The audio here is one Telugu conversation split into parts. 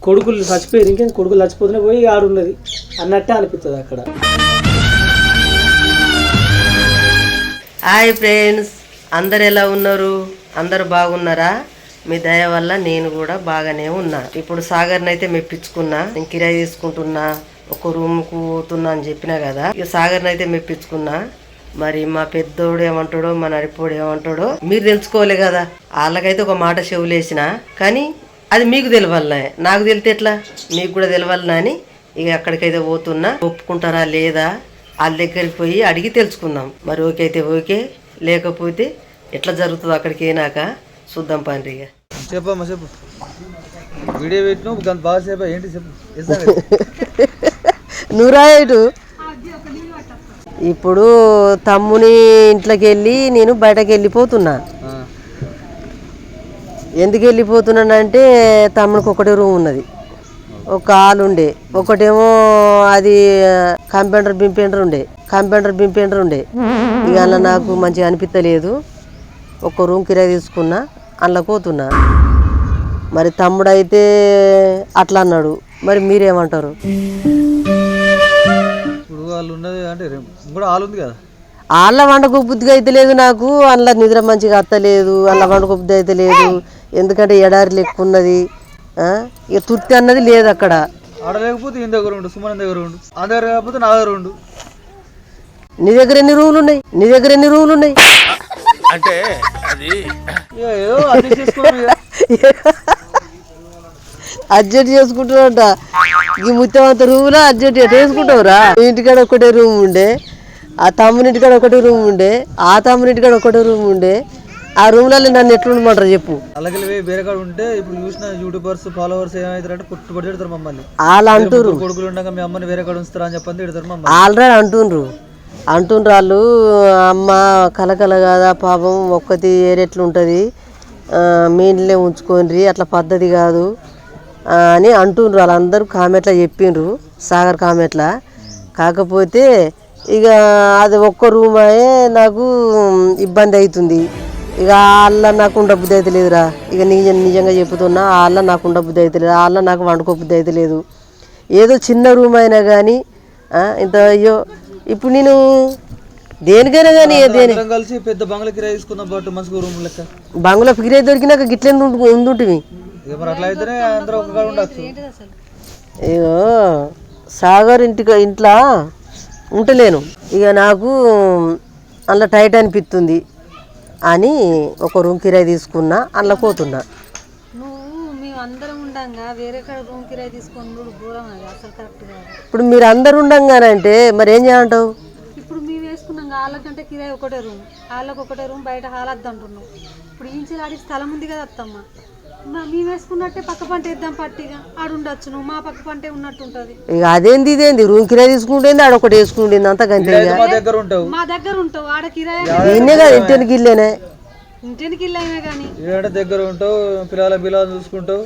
కొడుకులు చచ్చిపోయారు, ఇంకేం కొడుకులు చచ్చిపోతూనే పోయి ఆడున్నది అన్నట్టే అనిపిస్తుంది అక్కడ. హాయ్ ఫ్రెండ్స్, అందరు ఎలా ఉన్నారు? అందరు బాగున్నారా? మీ దయ వల్ల నేను కూడా బాగానే ఉన్నా. ఇప్పుడు సాగర్ని అయితే మెప్పించుకున్నా. నేను కిరాయి తీసుకుంటున్నా, ఒక రూమ్కు పోతున్నా అని చెప్పినా కదా. ఇక సాగర్ని అయితే మెప్పించుకున్నా. మరి మా పెద్దోడు ఏమంటాడో, మా నడిపోడు ఏమంటాడో మీరు తెలుసుకోలే కదా. వాళ్ళకైతే ఒక మాట చెవులేసిన, కానీ అది మీకు తెలియాలనే, నాకు తెలితే ఎట్లా, మీకు కూడా తెలియాలనా అని ఇక అక్కడికైతే పోతున్నా. ఒప్పుకుంటారా లేదా వాళ్ళ దగ్గరికి పోయి అడిగి తెలుసుకుందాం. మరి ఓకే అయితే ఓకే, లేకపోతే ఎట్లా జరుగుతుందో అక్కడికి అయినాక చూద్దాం. పండి ఇక చెప్పమ్మా, చెప్పు. వీడియో పెట్టినావు బాగా చెప్పా, ఏంటి చెప్పు. నూరాయుడు ఇప్పుడు తమ్ముని ఇంట్లోకి వెళ్ళి నేను బయటకు వెళ్ళిపోతున్నా. ఎందుకు వెళ్ళిపోతున్నానంటే తమ్మునికి ఒకటే రూమ్ ఉన్నది, ఒక హాల్ ఉండే, ఒకటేమో అది కంప్యూటర్ బింపేంటర్ ఉండే. ఇక అలా నాకు మంచిగా అనిపించలేదు, ఒక రూమ్ కిరాయి తీసుకున్నా, అందులో పోతున్నా. మరి తమ్ముడు అయితే అట్లా అన్నాడు, మరి మీరేమంటారు? వాళ్ళ వండకు బుద్ధిగా అయితే లేదు నాకు, అందులో నిద్ర మంచిగా అత్తలేదు, అందులో వండకు బుద్ధి అయితే లేదు. ఎందుకంటే ఎడారి లెక్క ఉన్నది, ఇక తుర్తి అన్నది లేదు అక్కడ. లేకపోతే ఈయన దగ్గర ఉండు, సుమన్ దగ్గర ఉండు, ఆ దగ్గర కాకపోతే నా దగ్గర ఉండు. నీ దగ్గర ఎన్ని రూములు ఉన్నాయి? అంటే అది అడ్జస్ట్ చేసుకుంటున్నాట. ఈ మొత్తం అంత రూమ్లో అడ్జస్ట్ ఎట్లా చేసుకుంటావురా? ఇంటికాడ ఒకటే రూమ్ ఉండే, ఆ తమ్ముని ఇంటికాడ ఒకటే రూమ్ ఉండే, ఆ తమ్ముని ఇంటికాడ ఒకటే రూమ్ ఉండే. ఆ రూమ్లలో నన్ను ఎట్లుండమంటారు చెప్పు? అలాగే వేరే కాడ ఉంటే ఇప్పుడు చూసిన యూట్యూబర్స్ ఫాలోవర్స్ ఏమవుతారంటే పుట్టుబడి తిడతారు మమ్మల్ని. వాళ్ళు అంటారు కొడుకులు ఉండగా మీ అమ్మని వేరే కాడ ఉంచుతారా అని చెప్పని తిడతారు మమ్మల్ని. ఆల్రెడీ అంటుండ్రు వాళ్ళు, అమ్మ కలకల కాదా పాపం, ఒక్కటి ఏరెట్లుంటుంది, మీ ఇంట్లోనే ఉంచుకోండి, అట్లా పద్ధతి కాదు అని అంటుండ్రు. వాళ్ళందరూ కామెంట్లో చెప్పిండ్రు, సాగర్ కామెంట్లా. కాకపోతే ఇక అది ఒక్క రూమే నాకు ఇబ్బంది అవుతుంది. ఇక వాళ్ళ నాకు ఉండ బుద్ధి అయితే లేదురా. ఇక నిజంగా చెప్తున్నా, వాళ్ళ నాకు ఉండ బుద్ధి అయితే లేదు, వాళ్ళ నాకు వండుకో బుద్ధి అయితే లేదు. ఏదో చిన్న రూమ్ అయినా కానీ ఇంత అయ్యో. ఇప్పుడు నేను దేనికైనా కానీ కలిసి పెద్ద బంగ్లా కిరాయి తీసుకుందాం, బట్ మంచిగా రూమ్ లెక్క బంగ్లా కిరాయి దొరికినాక గిట్లే ఉంటుంటివి. అట్లా అయితేనే అందరూ ఒక కాడ ఉండొచ్చు. ఇగో సాగర్ ఇంట్లో ఉంటలేను, ఇక నాకు అందులో టైట్ అనిపిస్తుంది అని ఒక రూమ్ కిరాయి తీసుకున్నా, అందులో పోతున్నా. ఇప్పుడు మీరు అందరు ఉండంగానంటే మరి ఏం చేయంటావు? ఇప్పుడు మేము వేసుకున్నాం వాళ్ళకంటే కిరాయి ఒకటే రూమ్, వాళ్ళకి ఒకటే రూమ్, బయట హాల్ వద్దంటున్నాం. ఇప్పుడు ఇంచి ఆడికి స్థలం ఉంది కదా అత్తమ్మ, మేము వేసుకున్నట్టే పక్క పంట వేద్దాం, పట్టిగా ఆడు ఉండొచ్చు, నువ్వు మా పక్క పంటే ఉన్నట్టు ఉంటది. ఇక అదేంది ఇదేంది, రూమ్ కిరాయి తీసుకుంటేంది, ఆడొకటి వేసుకుంటుంది, అంత గంతే. మా దగ్గర ఉంటావు, ఆడ కిరాయి కదా ఇంటికి ఇల్లేనే, ఇంటికి ఇల్లేమే కానీ దగ్గర ఉంటావు, పిల్లలు చూసుకుంటావు.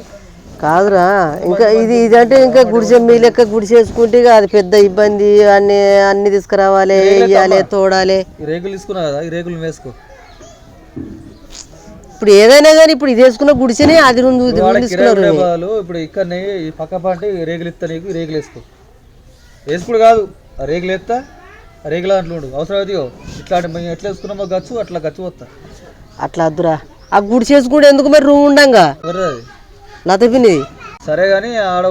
కాదురా, ఇంకా ఇదంటే ఇంకా గుడిసె మీ లెక్క గుడిసేసుకుంటే అది పెద్ద ఇబ్బంది. అన్ని తీసుకురావాలి, వేయాలి, తోడాలి. రేకులు తీసుకున్నా కదా, ఈ రేకులు వేసుకో. ఇప్పుడు ఏదైనా కానీ ఇప్పుడు ఇది వేసుకున్న గుడిసెనే అది తీసుకున్నారు. ఇప్పుడు ఇక్కడ ఈ పక్క పంట రేకులు ఇస్తా, నీకు రేకులు వేసుకోడు కాదు, ఆ రేకులు ఎత్తా, ఆ రేకులు అట్లా ఉండు. అవసరం అయితే ఇట్లాంటి మేము ఎట్లా వేసుకున్నామో గచ్చు అట్లా గచ్చు వస్తా. అట్లా వద్దురా, ఆ గుడిసేసుకుంటే ఎందుకు మరి రూమ్ ఉండంగా లతపిని. సరే కానీ ఆడ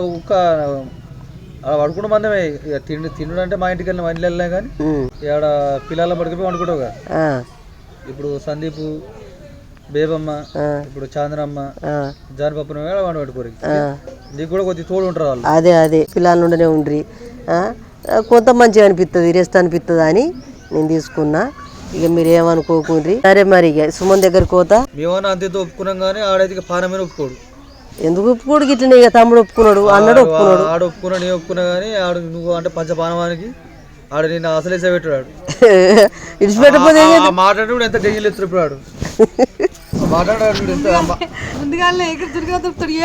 ఆడ పడుకుంటూ మందమే. ఇక తిండు అంటే మా ఇంటికి వెళ్ళిన మా ఇంట్లో వెళ్ళినా కానీ ఆడ పిల్లల పడుకుపోయి వండుకుంటావు కదా. ఇప్పుడు సందీప్, బేబమ్మ, ఇప్పుడు చాంద్రమ్మ, జానపప్పన వండు పట్టుకోరు, నీకు కూడా కొద్దిగా తోడు ఉంటారు వాళ్ళు. అదే పిల్లల నుండినే ఉండ్రి, కొంత మంచిగా అనిపిస్తుంది, రెస్ట్ అనిపిస్తుంది అని నేను తీసుకున్నా. ఇక మీరు ఏమనుకోకుండ్రి. సరే మరి ఇక సుమన్ దగ్గరికి పోతా. మేమన్నా అంతేతో ఒప్పుకున్నాం కానీ ఆడైతే పానమైన ఒప్పుకోడు. ఎందుకు ఒప్పుకోడు? గిట్లనే ఇక తమ్ముడు ఒప్పుకున్నాడు, అన్నాడు ఒప్పుకున్నాడు. ఆడ ఒప్పుకున్నా, నేను ఒప్పుకున్నా కానీ ఆడు నువ్వు అంటే పంచపానవానికి ఆడు నేను అసలేసే పెట్టాడు. ఇడిచిపెట్టకపోతే మాట్లాడు ఎంత డెంజర్ ఎత్తుడు. ఇప్పుడు ఆడు మాట్లాడాడు ముందుగానే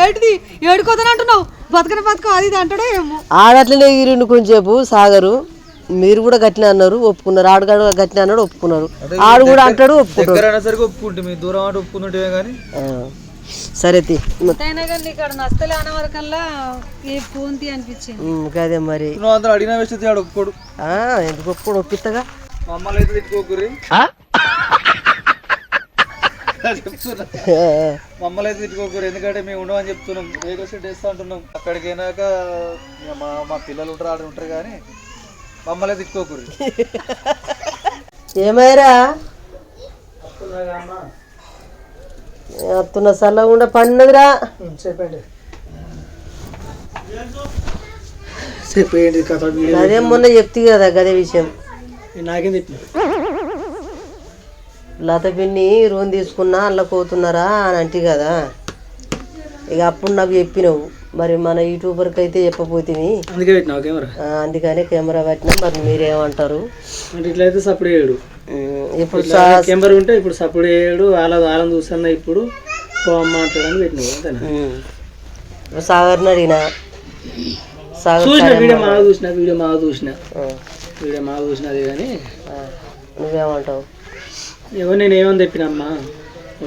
ఏడుది ఏడుకోదనంటున్నావు, బతకో అది ఇది అంటాడో ఏమో. ఆడట్లనే ఎగిరిండు కొంచెంసేపు సాగరు. మీరు కూడా గట్టిన అన్నారు, ఒప్పుకున్నారు. ఆడుగాడు గట్టిన అన్నాడు, ఒప్పుకున్నారు. ఆడు కూడా అంటాడు, ఒప్పుకుంటాడు. ఒప్పుకుంటే మీ దూరం ఆట ఒప్పుకుంటుంటే కానీ సరే తీ అయినా కానీ నీకు అక్కడ నచ్చలే అన్న వరకల్లా ఏ ఫోన్ తీ అనిపించింది అదే మరి నువ్వు అందరూ అడిగిన వేస్తే ఆడు ఒప్పుకోడు. ఎందుకు ఒప్పుడు ఒప్పిత్తగా మమ్మల్ని అయితే తిట్టుకోకూరి చెప్తున్నా, మమ్మల్ని అయితే తిట్టుకోకూరి. ఎందుకంటే మేము ఉండమని చెప్తున్నాం, రేడియో సెట్ వేస్తా అంటున్నాం. అక్కడికి అయినాక మా పిల్లలు ఉంటారు, ఆడ ఉంటారు, కానీ మమ్మల్ని అయితే తిట్టుకోకూరి. ఏమైరా అత్తున్న సల్లగుండా పడినదిరా. చెప్పండి చెప్పేయండి కథ. అదే మొన్న చెప్తి కదా గదే విషయం. నాకేం చెప్పిన లత పిన్ని రూమ్ తీసుకున్నా అల్ల పోతున్నారా అని అంటే కదా, ఇక అప్పుడు నాకు చెప్పినావు. మరి మన యూట్యూబర్కి అయితే చెప్పపోతుంది, అందుకే పెట్టినా కెమెరా. అందుకనే కెమెరా పెట్టినా. మరి మీరేమంటారు? అంటే ఇట్లయితే సప్పుడు చేయడు. ఇప్పుడు కెమెరా ఉంటే ఇప్పుడు సప్పుడు చేయడు. వాళ్ళని చూస్తున్నా ఇప్పుడు మాట్లాడని పెట్టినావు అంతేనా? సాగర్ని అడిగినా, చూసిన వీడియో మాగా చూసిన అది. కానీ నువ్వేమంటావు? నేను ఏమని చెప్పినమ్మా,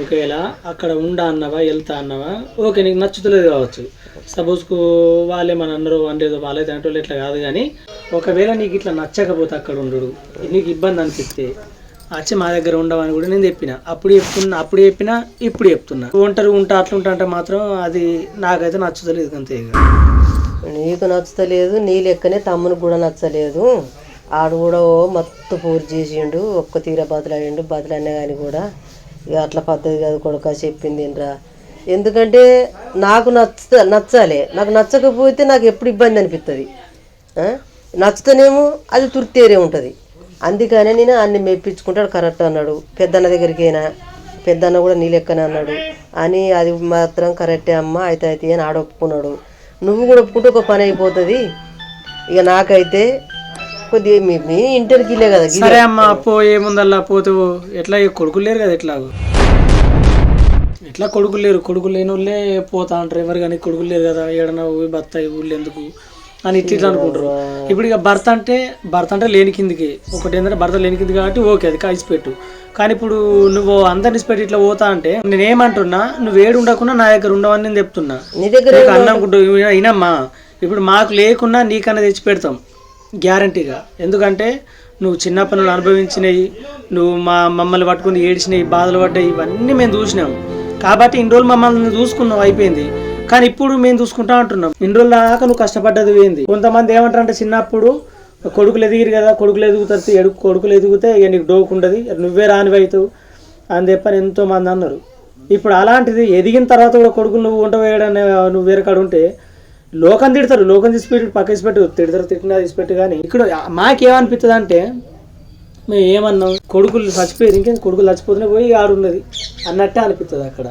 ఒకవేళ అక్కడ ఉండా అన్నవా వెళ్తా అన్నవా ఓకే, నీకు నచ్చుతలేదు కావచ్చు. సపోజ్కు వాళ్ళే మన అన్నారు వండేదో వాళ్ళైతే అంటే ఇట్లా కాదు. కానీ ఒకవేళ నీకు ఇట్లా నచ్చకపోతే అక్కడ ఉండడు, నీకు ఇబ్బంది అనిపిస్తే వచ్చి మా దగ్గర ఉండవని కూడా నేను చెప్పిన. అప్పుడు చెప్పినా ఇప్పుడు చెప్తున్నా. ఉంటా అట్లుంటా అంటే మాత్రం అది నాకైతే నచ్చుతలేదు అంతే. నీకు నచ్చుతలేదు, నీ లెక్కనే తమ్మునికి కూడా నచ్చలేదు. ఆడు కూడా మత్తు పూర్తి చేసిండు, ఒక్క తీర బదులయ్యిండు. బదులన్నా కానీ కూడా ఇక అట్లా పద్ధతి కాదు కొడుక చెప్పింది రా. ఎందుకంటే నాకు నచ్చాలి, నాకు నచ్చకపోతే నాకు ఎప్పుడు ఇబ్బంది అనిపిస్తుంది. నచ్చుతానేమో అది తుర్తేరే ఉంటుంది. అందుకనే నేను అన్ని మెప్పించుకుంటాడు. కరెక్ట్ అన్నాడు. పెద్దన్న దగ్గరికి అయినా పెద్దన్న కూడా నీ లెక్కనే అన్నాడు అని, అది మాత్రం కరెక్టే అమ్మ అయితే అని ఆడ ఒప్పుకున్నాడు. నువ్వు కూడా ఒప్పుకుంటే ఒక పని అయిపోతుంది. ఇక నాకైతే కొద్దిగా మీ ఇంటర్కి వెళ్ళే కదా. సరే అమ్మ ఏముందల్లా పోతే ఎట్లా కొడుకులు లేరు కదా, ఎట్లా కొడుకులు లేరు. కొడుకులు లేని వాళ్ళే పోతా అంటారు. ఎవరు కానీ కొడుకులు లేరు కదా, ఏడన్నా భర్త ఊళ్ళు ఎందుకు అని ఇట్లా అనుకుంటారు. ఇప్పుడు ఇక భర్త అంటే లేని కిందికి. ఒకటి ఏంటంటే భర్త లేని కింది కాబట్టి ఓకే అది కలిసిపెట్టు. కానీ ఇప్పుడు నువ్వు అందరిని పెట్టి ఇట్లా పోతా అంటే నేనేమంటున్నా, నువ్వు ఏడు ఉండకుండా నా దగ్గర ఉండవని నేను చెప్తున్నా. నీ దగ్గర అన్నుకుంటూ అయినమ్మా, ఇప్పుడు మాకు లేకున్నా నీకన్నా తెచ్చి పెడతాం గ్యారంటీగా. ఎందుకంటే నువ్వు చిన్నప్పటి నుండి అనుభవించినవి, నువ్వు మమ్మల్ని పట్టుకుని ఏడిచినవి, బాధలు పడ్డాయి, ఇవన్నీ మేము చూసినాం. కాబట్టి ఇన్ని రోజులు మమ్మల్ని చూసుకున్నావు అయిపోయింది. కానీ ఇప్పుడు మేము చూసుకుంటా అంటున్నాం. ఇన్ని రోజుల దాకా నువ్వు కష్టపడ్డది పోయింది. కొంతమంది ఏమంటారు అంటే చిన్నప్పుడు కొడుకులు ఎదిగిరు కదా, కొడుకులు ఎదుగుతారు, కొడుకులు ఎదిగితే ఇక నీకు డోకుండదు, నువ్వే రానివైతావు అని చెప్పని ఎంతో మంది అన్నారు. ఇప్పుడు అలాంటిది ఎదిగిన తర్వాత కూడా కొడుకులు నువ్వు వంట వేయడాన్ని నువ్వు వేరే కాడ ఉంటే లోకం తిడతారు. లోకం తీసిపెట్టి పక్క తీసిపెట్టు తిడతారు, తిట్టినా తీసిపెట్టు. కానీ ఇక్కడ మాకేమనిపిస్తుంది అంటే మేము ఏమన్నాం, కొడుకులు చచ్చిపోయారు, ఇంకేం కొడుకులు చచ్చిపోతూనే పోయి ఆడున్నది అన్నట్టే అనిపిస్తుంది అక్కడ.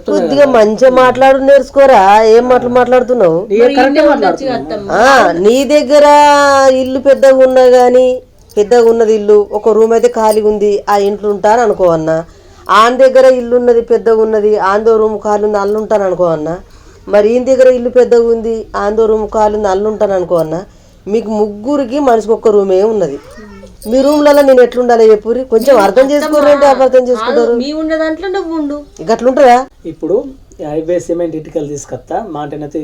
కొద్దిగా మంచిగా మాట్లాడు, నేర్చుకోరా. ఏం మాట్లాడుతున్నావు? నీ దగ్గర ఇల్లు పెద్దగా ఉన్నా కానీ, పెద్దగా ఉన్నది ఇల్లు, ఒక రూమ్ అయితే ఖాళీ ఉంది, ఆ ఇంట్లో ఉంటాను అనుకో అన్నా. ఆన్ దగ్గర ఇల్లు ఉన్నది, పెద్దగా ఉన్నది, ఆందో రూమ్ ఖాళీ ఉంది, అల్లుంటాను అనుకో అన్నా. మరి ఈయన దగ్గర ఇల్లు పెద్దగా ఉంది, ఆందో రూమ్ ఖాళీ ఉంది, అల్లుంటాను అనుకో అన్నా. మీకు ముగ్గురికి మనిషికి ఒక్క రూమే ఉన్నది. మీ రూమ్లలో నేను ఎట్లుండాలి చెప్పురి, కొంచెం అర్థం చేసుకోరంటే అపార్థం చేసుకుంటారు. మీ ఉండే దాంట్లో నువ్వు ఉండు, ఇక అట్లుంటారా? ఇప్పుడు హైవే సిమెంట్ ఇటుకలు తీసుకొస్తా, మాటనైతే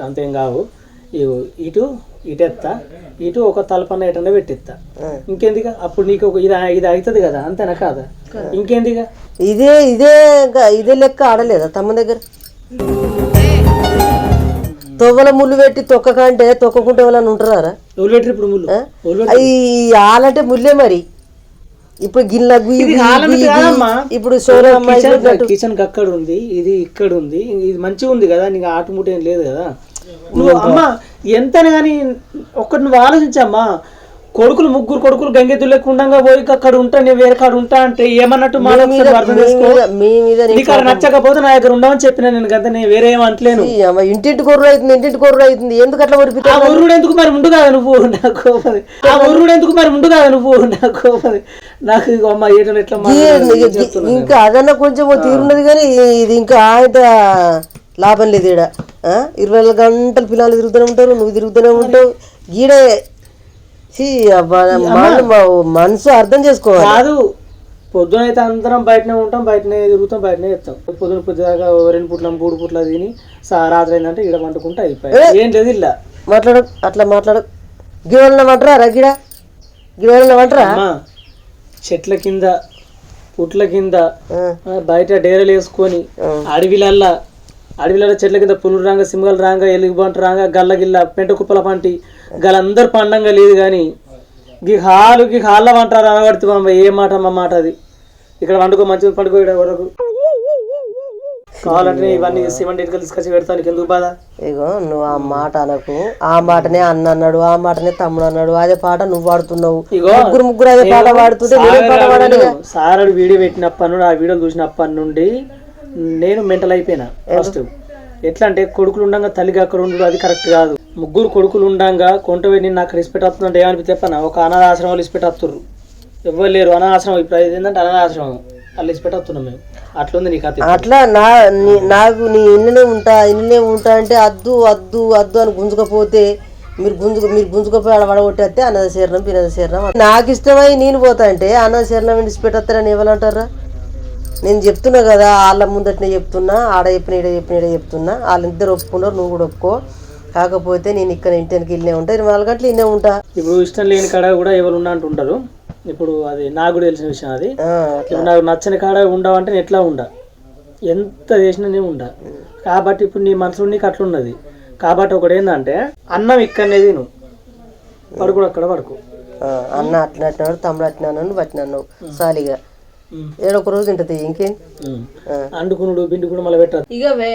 అంతేం కావు. ఇటు ఎత్తా, ఇటు ఒక తలపన్న ఎటన్నా పెట్టిస్తా, ఇంకేందిగా. అప్పుడు నీకు ఇది అవుతుంది కదా, అంతేనా కాదా? ఇంకేందిగా. ఇదే లెక్క ఆడలేదా తమ్మ దగ్గర? తొవ్వల ముళ్ళు పెట్టి తొక్కకంటే తొక్కకుంటే వాళ్ళని ఉంటారా? ఈ ఆలంటే ముళ్ళే మరి. ఇప్పుడు గిన్నె ఇప్పుడు కిచెన్ అక్కడ ఉంది, ఇది ఇక్కడ ఉంది, ఇది మంచిగా ఉంది కదా, నీకు ఆటుముట ఏం లేదు కదా. నువ్వు అమ్మా ఎంతనే కానీ ఒక్కటి నువ్వు ఆలోచించమ్మా. కొడుకులు ముగ్గురు కొడుకులు గంగెద్దులేకుండా పోయి అక్కడ ఉంటా, నేను వేరే కాడ ఉంటా అంటే ఏమన్నట్టు అర్థం చేసుకో. నీకు అక్కడ నచ్చకపోతే నా దగ్గర ఉండవని చెప్పిన నేను కదా, నేను వేరే ఏమంటలేను. ఇంటింటి కొర్రు అవుతుంది ఎందుకు అట్లా ఆ ఊరుడు ఎందుకు మరి ముందు కదా నువ్వు నాకు ఆ ఊరుడు ఎందుకు మరి ముందు కదా నువ్వు నాకు నాకు అమ్మ ఏటో ఎట్లా ఇంకా అదన్నా కొంచెం తీరున్నది. కానీ ఇది ఇంకా ఆయన లాభం లేదు. ఈడ 24 గంటలు పిల్లలు తిరుగుతూనే ఉంటారు, నువ్వు తిరుగుతూనే ఉంటావు. ఈడే మనసు అర్థం చేసుకోవాలి. కాదు పొద్దున అయితే అందరం బయటనే ఉంటాం, బయటనే తిరుగుతాం, బయటనే చేస్తాం. పొద్దుదాకా 2 పూట్ల 3 పూట్ల తిని రాత్రి అయిందంటే ఇక్కడ వండుకుంటే అయిపోయి ఏం లేదు. ఇలా మాట్లాడు, అట్లా మాట్లాడు. గివెళ్ళ వంటరా రగిడ, గివెళ్ళ వంటరా. చెట్ల కింద పుట్ల కింద బయట డేరలు వేసుకొని అడవిలల్లా చెట్ల కింద పులురు రాంగ, సింగల్ రాంగ, ఎలుగుబంట రాంగ, గల్ల గిల్ల పెంట కుప్పల పంటి గలందరూ పండంగా లేదు. కానీ గీ హాల్లో వంటారు అనబడుతు బామ్మ. ఏ మాట మా మాట అది. ఇక్కడ వండుకో, మంచిగా పండుకో. వరకు కావాలంటే ఇవన్నీ సిమెంట్ ఇటుకలు తీసుకొచ్చి పెడతాను, ఎందుకు బాధ? ఇగో నువ్వు ఆ మాట అనకు. ఆ మాటనే అన్న అన్నాడు, ఆ మాటనే తమ్ముడు అన్నాడు. అదే పాట నువ్వు పాడుతున్నావు. ఇగో ముగ్గురు అదే పాట పాడుతుంటే సారడు వీడియో పెట్టినప్పటి ఆ వీడియోలు చూసినప్పటి నుండి నేను మెంటల్ అయిపోయినా. ఫస్ట్ ఎట్లా అంటే కొడుకులు ఉండంగా తల్లిగా అక్కడ ఉండడు, అది కరెక్ట్ కాదు. ముగ్గురు కొడుకులు ఉండంగా కొంట నిన్ను నాకు రెస్పెక్ట్ వస్తుందంటే ఏమనిపి చెప్పనా? ఒక అనాథాశ్రమం రెస్పెక్ట్ వస్తుర్రు, ఎవ్వరు లేరు అనాథాశ్రమం. ఇప్పుడు ఏంటంటే అనాథాశ్రమం వాళ్ళు రెస్పెక్ట్ వస్తున్నాం మేము. అట్లుంది నీ కథ. అట్లా నాకు నీ ఇన్ననే ఉంటా అంటే అద్దు అద్దు అద్దు అని గుంజుకపోతే మీరు గుంజుకపోయి ఆడ పడగొట్టేస్తే అన్నద శరణం పిన్నద శరణం. నాకు ఇష్టమై నేను పోతా అంటే అన్నద శరణం విడిచిపెట్టేస్తారని ఎవరంటారా? నేను చెప్తున్నా కదా, వాళ్ళ ముందటనే చెప్తున్నా, ఆడ చెప్పిన ఈడ చెప్తున్నా. వాళ్ళిద్దరు ఒప్పుకున్నారు, నువ్వు కూడా ఒప్పుకో. కాకపోతే నేను ఇక్కడ ఇంటికి వెళ్ళే ఉంటా, 24 గంటలు ఇన్నే ఉంటా. ఇప్పుడు ఇష్టం లేని కాడ కూడా ఎవరు ఉన్నా అంటుంటారు. ఇప్పుడు అది నాకు కూడా తెలిసిన విషయం. అది ఇప్పుడు నాకు నచ్చని కాడ ఉండవంటే నేను ఎట్లా ఉండా, ఎంత చేసినా నేను ఉండా. కాబట్టి ఇప్పుడు నీ మనసులో నీకు అట్లున్నది. కాబట్టి ఒకటి ఏంటంటే అన్నం ఇక్కడనే తిను, పడుకుడు అక్కడ పడుకో. అన్న అట్లా అట్టినాడు, తమ్ముడు అట్టినాను పట్టినాను సాలిగా ఏడొక రోజు తింటది. ఇంకేం అండుకునుడు బిండుకుడు మళ్ళీ పెట్టారు. ఇగవే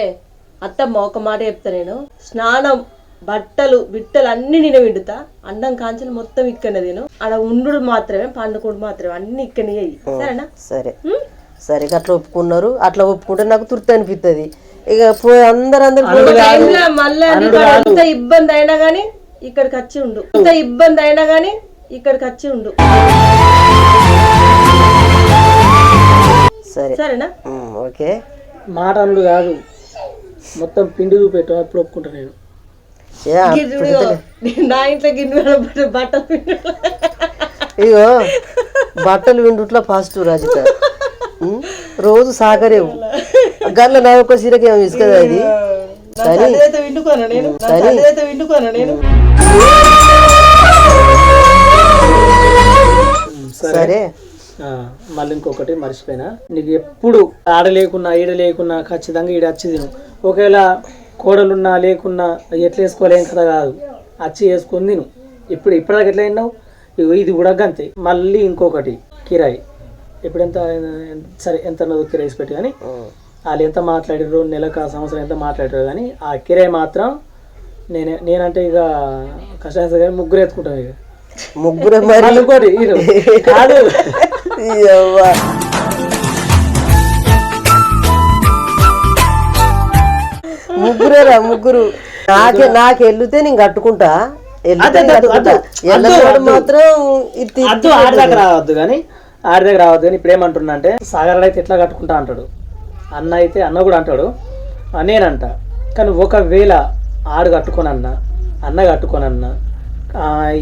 అత్తమ్మ ఒక మాట చెప్తా, నేను స్నానం బట్టలు బిట్టలు అన్ని నేను విండుతా. అన్నం కాంచెలు మొత్తం ఇక్కడనే తిను. ఆడ ఉండు మాత్రమే, పండుకుడు మాత్రమే, అన్ని ఇక్కడనే అయ్యి. సరేనా? సరే సరే. అట్లా ఒప్పుకున్నారు. అట్లా ఒప్పుకుంటే నాకు తృప్తి అనిపిస్తుంది. ఇక అందరు మళ్ళీ ఎంత ఇబ్బంది అయినా గానీ ఇక్కడికి వచ్చి ఉండు, ఎంత ఇబ్బంది అయినా గానీ ఇక్కడికి వచ్చి ఉండు. సరే సరేనా? ఓకే. మాట అనుడు కాదు, మొత్తం పిండి చూపెట్టు, అప్పుడు ఒప్పుకుంటా నేను. నా ఇంట్లో గిన్నె బట్టలు ఇగో బట్టలు విండుట్లా ఫాస్ట్ రాజిత రోజు సాకరేవు గల్ల నా ఒక్క సీరకి ఏమి ఇసుకదా ఇది. సరే. మళ్ళీ ఇంకొకటి మర్చిపోయినా, నీకు ఎప్పుడు ఆడ లేకున్నా ఈడ లేకున్నా ఖచ్చితంగా ఈడ వచ్చి తిను. ఒకవేళ కోడలున్నా లేకున్నా ఎట్లా వేసుకోలేం కదా కాదు, వచ్చి వేసుకొని తిను. ఇప్పటిదాకా ఎట్లా అయినావు, ఇది కూడా అంతే. మళ్ళీ ఇంకొకటి కిరాయి. ఇప్పుడు సరే ఎంత కిరాయి పెట్టి కానీ వాళ్ళు ఎంత మాట్లాడారు, నెలకు సంవత్సరం ఎంత మాట్లాడారు, కానీ ఆ కిరాయి మాత్రం నేనంటే ఇక కష్టం కానీ ముగ్గురు ఎత్తుకుంటాం. ఇక ముగ్గురు ఇంకోటి కాదు, ముగ్గురేరా ముగ్గురు. నాకు వెళ్ళితే నేను కట్టుకుంటా. మాత్రం ఆడి దగ్గర రావద్దు కానీ ఇప్పుడు ఏమంటున్నా అంటే సాగర్ అయితే ఎట్లా కట్టుకుంటా అంటాడు, అన్న కూడా అంటాడు, నేనంట. కానీ ఒకవేళ ఆడు కట్టుకోనన్నా అన్న కట్టుకోనన్నా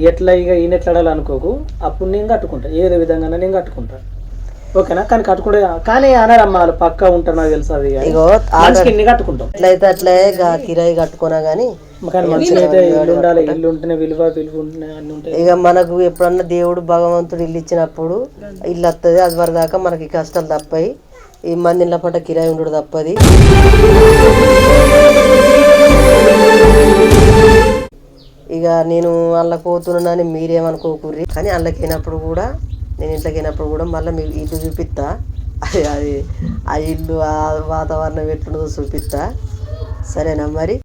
ఎట్లా ఇక ఈయన ఎట్లాడాలి అనుకోకు, అప్పుడు నేను కట్టుకుంటా, ఏదో విధంగా నేను కట్టుకుంటా. ఓకేనా? కానీ కట్టుకుంటే కానీ అనరమ్మా వాళ్ళు పక్కా ఉంటారు, నాకు తెలుసు. అది ఇన్ని కట్టుకుంటాం. ఎట్లయితే అట్లే కిరాయి కట్టుకున్నా గానీ కానీ మంచిగా అయితే ఇల్లు ఉండాలి. ఇల్లు ఉంటేనే విలువ ఉంటేనే అన్ని ఉంటాయి. ఇక మనకు ఎప్పుడన్నా దేవుడు భగవంతుడు ఇల్లు ఇచ్చినప్పుడు ఇల్లు వస్తుంది. అది వరకు దాకా మనకి కష్టాలు తప్పాయి. ఈ మంది ఇళ్ళ పట్ల కిరాయి ఉండడు తప్పది. ఇక నేను అందులోకి పోతున్నానని మీరేమనుకోకూర్రి. కానీ అందులోకినప్పుడు కూడా నేను ఇంట్లోకినప్పుడు కూడా మళ్ళీ మీ ఇల్లు చూపిస్తా. అది ఆ ఇల్లు ఆ వాతావరణం ఎట్లుండదో చూపిస్తా. సరేనా మరి?